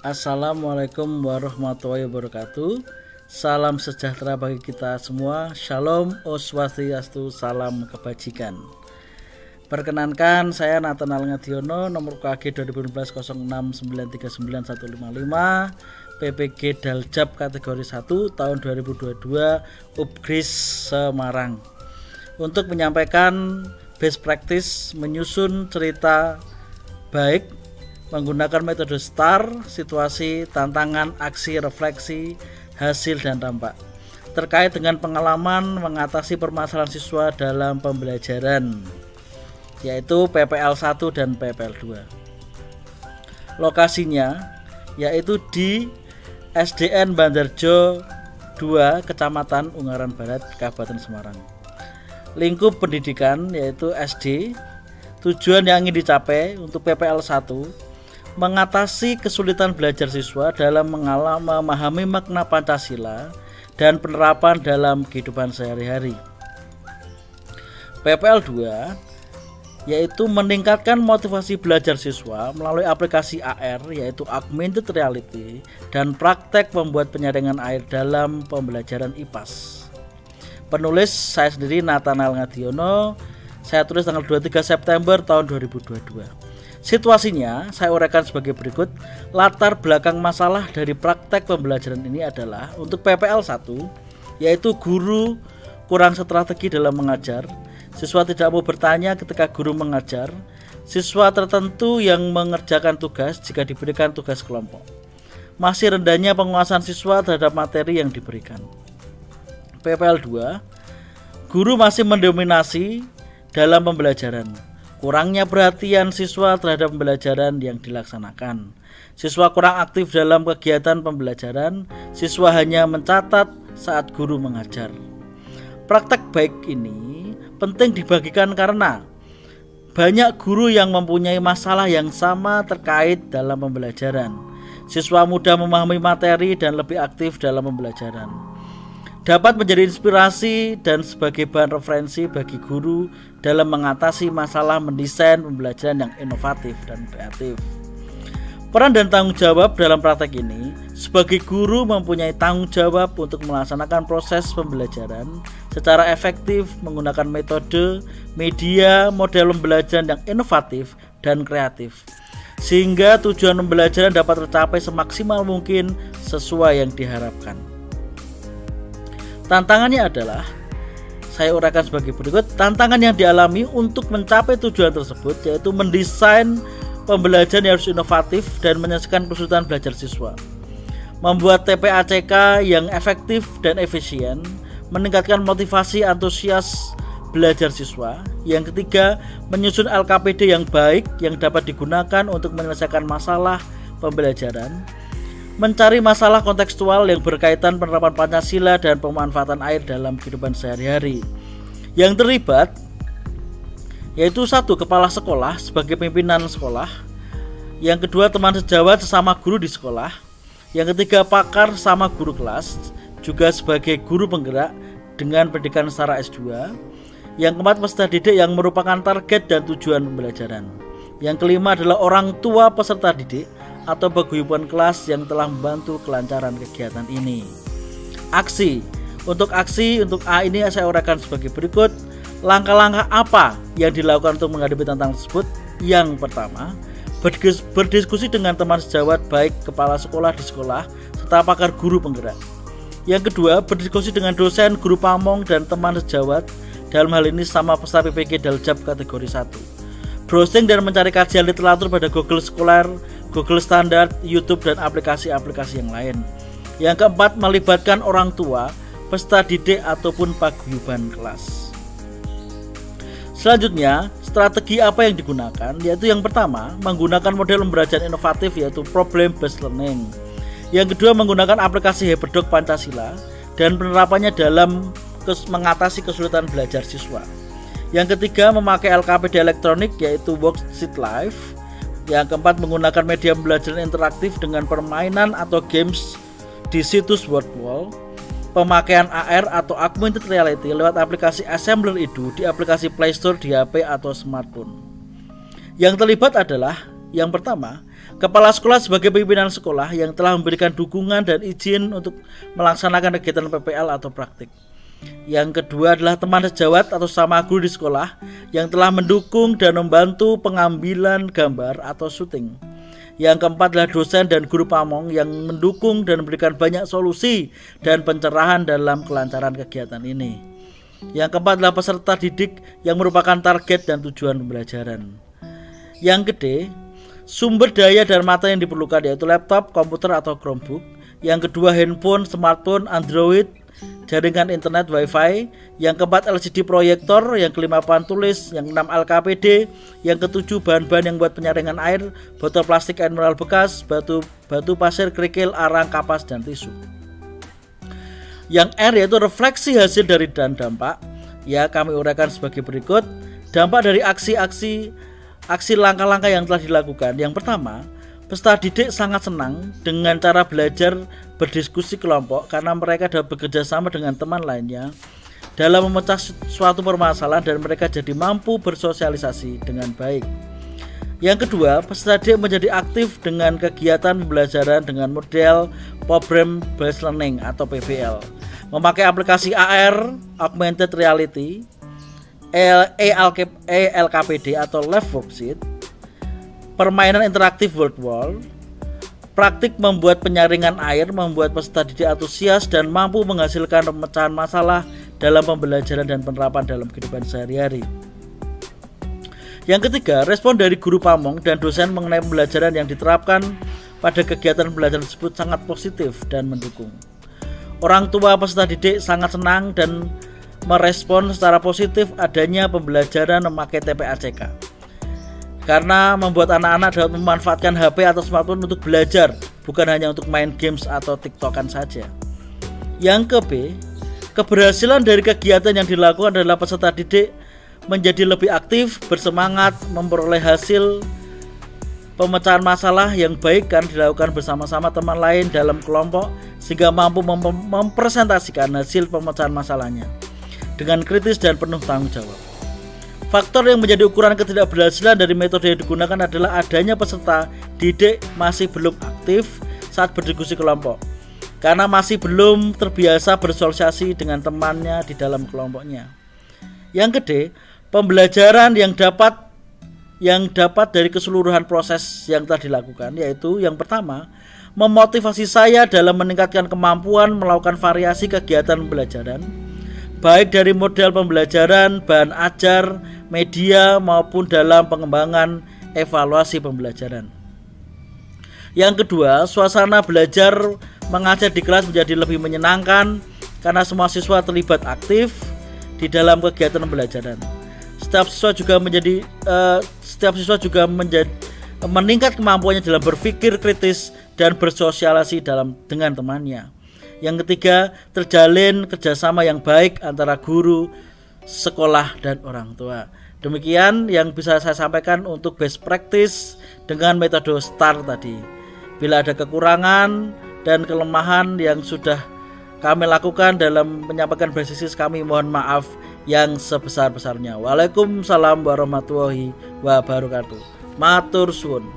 Assalamualaikum warahmatullahi wabarakatuh. Salam sejahtera bagi kita semua. Shalom, Om Swastiastu, salam kebajikan. Perkenankan, saya Nathanael Ngadiono, nomor KG 2015-06-939-155, PPG Daljab kategori 1 tahun 2022, UPGRIS Semarang. Untuk menyampaikan best practice menyusun cerita baik menggunakan metode STAR, situasi, tantangan, aksi, refleksi, hasil, dan dampak terkait dengan pengalaman mengatasi permasalahan siswa dalam pembelajaran, yaitu PPL 1 dan PPL 2. Lokasinya yaitu di SDN Bandarjo 2, Kecamatan Ungaran Barat, Kabupaten Semarang. Lingkup pendidikan yaitu SD. Tujuan yang ingin dicapai untuk PPL 1, mengatasi kesulitan belajar siswa dalam memahami makna Pancasila dan penerapan dalam kehidupan sehari-hari. PPL 2 yaitu meningkatkan motivasi belajar siswa melalui aplikasi AR yaitu Augmented Reality dan praktek membuat penyaringan air dalam pembelajaran IPAS. Penulis saya sendiri Nathanael Ngadiono. Saya tulis tanggal 23 September tahun 2022. Situasinya saya uraikan sebagai berikut. Latar belakang masalah dari praktek pembelajaran ini adalah untuk PPL 1 yaitu guru kurang strategi dalam mengajar, siswa tidak mau bertanya ketika guru mengajar, siswa tertentu yang mengerjakan tugas jika diberikan tugas kelompok, masih rendahnya penguasaan siswa terhadap materi yang diberikan. PPL 2, guru masih mendominasi dalam pembelajaran, kurangnya perhatian siswa terhadap pembelajaran yang dilaksanakan, siswa kurang aktif dalam kegiatan pembelajaran, siswa hanya mencatat saat guru mengajar. Praktek baik ini penting dibagikan karena banyak guru yang mempunyai masalah yang sama terkait dalam pembelajaran. Siswa mudah memahami materi dan lebih aktif dalam pembelajaran, dapat menjadi inspirasi dan sebagai bahan referensi bagi guru dalam mengatasi masalah mendesain pembelajaran yang inovatif dan kreatif. Peran dan tanggung jawab dalam praktek ini, sebagai guru mempunyai tanggung jawab untuk melaksanakan proses pembelajaran secara efektif menggunakan metode, media, model pembelajaran yang inovatif dan kreatif, sehingga tujuan pembelajaran dapat tercapai semaksimal mungkin sesuai yang diharapkan. Tantangannya adalah, saya uraikan sebagai berikut. Tantangan yang dialami untuk mencapai tujuan tersebut yaitu mendesain pembelajaran yang harus inovatif dan menyelesaikan kesulitan belajar siswa, membuat TPACK yang efektif dan efisien, meningkatkan motivasi antusias belajar siswa. Yang ketiga, menyusun LKPD yang baik yang dapat digunakan untuk menyelesaikan masalah pembelajaran, mencari masalah kontekstual yang berkaitan penerapan Pancasila dan pemanfaatan air dalam kehidupan sehari-hari. Yang terlibat yaitu 1. Kepala sekolah sebagai pimpinan sekolah, yang kedua teman sejawat sesama guru di sekolah, yang ketiga pakar sama guru kelas juga sebagai guru penggerak dengan pendidikan setara S2, yang keempat peserta didik yang merupakan target dan tujuan pembelajaran, yang kelima adalah orang tua peserta didik atau paguyuban kelas yang telah membantu kelancaran kegiatan ini. Aksi. Untuk A ini saya uraikan sebagai berikut. Langkah-langkah apa yang dilakukan untuk menghadapi tantangan tersebut? Yang pertama, berdiskusi dengan teman sejawat baik kepala sekolah di sekolah serta pakar guru penggerak. Yang kedua, berdiskusi dengan dosen, guru pamong, dan teman sejawat, dalam hal ini sama peserta PPG Daljab kategori 1. Browsing dan mencari kajian literatur pada Google Scholar, Google Standard, YouTube, dan aplikasi-aplikasi yang lain. Yang keempat, melibatkan orang tua, peserta didik, ataupun paguyuban kelas. Selanjutnya, strategi apa yang digunakan? Yaitu yang pertama, menggunakan model pembelajaran inovatif yaitu problem based learning. Yang kedua, menggunakan aplikasi Hyperdoc Pancasila dan penerapannya dalam mengatasi kesulitan belajar siswa. Yang ketiga, memakai LKPD elektronik yaitu Worksheet Live. Yang keempat, menggunakan media pembelajaran interaktif dengan permainan atau games di situs WordWall. Pemakaian AR atau Augmented Reality lewat aplikasi Assembler Edu di aplikasi Play Store di HP atau smartphone. Yang terlibat adalah Yang pertama, kepala sekolah sebagai pimpinan sekolah yang telah memberikan dukungan dan izin untuk melaksanakan kegiatan PPL atau praktik. Yang kedua adalah teman sejawat atau sama guru di sekolah yang telah mendukung dan membantu pengambilan gambar atau syuting. Yang keempat adalah dosen dan guru pamong yang mendukung dan memberikan banyak solusi dan pencerahan dalam kelancaran kegiatan ini. Yang keempat adalah peserta didik yang merupakan target dan tujuan pembelajaran. Yang gede, sumber daya dan materi yang diperlukan yaitu laptop, komputer atau Chromebook. Yang kedua handphone, smartphone, Android, jaringan internet, wifi. Yang keempat LCD proyektor. Yang kelima papan tulis. Yang enam LKPD. Yang ketujuh bahan-bahan yang buat penyaringan air, botol plastik air mineral bekas, batu pasir, kerikil, arang, kapas, dan tisu. Yang R yaitu refleksi hasil dari dan dampak. Ya, kami uraikan sebagai berikut. Dampak dari aksi langkah-langkah yang telah dilakukan. Yang pertama, peserta didik sangat senang dengan cara belajar berdiskusi kelompok karena mereka dapat bekerja sama dengan teman lainnya dalam memecah suatu permasalahan dan mereka jadi mampu bersosialisasi dengan baik. Yang kedua, peserta didik menjadi aktif dengan kegiatan pembelajaran dengan model Program Based Learning atau PBL, memakai aplikasi AR, Augmented Reality, ELKPD atau Live Worksheet, permainan interaktif World Wall, praktik membuat penyaringan air, membuat peserta didik antusias dan mampu menghasilkan pemecahan masalah dalam pembelajaran dan penerapan dalam kehidupan sehari-hari. Yang ketiga, respon dari guru pamong dan dosen mengenai pembelajaran yang diterapkan pada kegiatan pembelajaran tersebut sangat positif dan mendukung. Orang tua peserta didik sangat senang dan merespon secara positif adanya pembelajaran memakai TPACK karena membuat anak-anak dapat memanfaatkan HP atau smartphone untuk belajar, bukan hanya untuk main games atau tiktokan saja. Yang ke B, keberhasilan dari kegiatan yang dilakukan adalah peserta didik menjadi lebih aktif, bersemangat, memperoleh hasil pemecahan masalah yang baik kan dilakukan bersama-sama teman lain dalam kelompok sehingga mampu mempresentasikan hasil pemecahan masalahnya dengan kritis dan penuh tanggung jawab. Faktor yang menjadi ukuran ketidakberhasilan dari metode yang digunakan adalah adanya peserta didik masih belum aktif saat berdiskusi kelompok karena masih belum terbiasa bersosialisasi dengan temannya di dalam kelompoknya. Yang gede, pembelajaran yang dapat dari keseluruhan proses yang telah dilakukan yaitu yang pertama, memotivasi saya dalam meningkatkan kemampuan melakukan variasi kegiatan pembelajaran baik dari model pembelajaran, bahan ajar, media maupun dalam pengembangan evaluasi pembelajaran. Yang kedua, suasana belajar mengajar di kelas menjadi lebih menyenangkan karena semua siswa terlibat aktif di dalam kegiatan pembelajaran. Setiap siswa juga meningkat kemampuannya dalam berpikir kritis dan bersosialisasi dengan temannya. Yang ketiga, terjalin kerjasama yang baik antara guru, sekolah, dan orang tua. Demikian yang bisa saya sampaikan untuk best practice dengan metode STAR tadi. Bila ada kekurangan dan kelemahan yang sudah kami lakukan dalam menyampaikan basis kami, mohon maaf yang sebesar-besarnya. Waalaikumsalam warahmatullahi wabarakatuh. Matur suwun.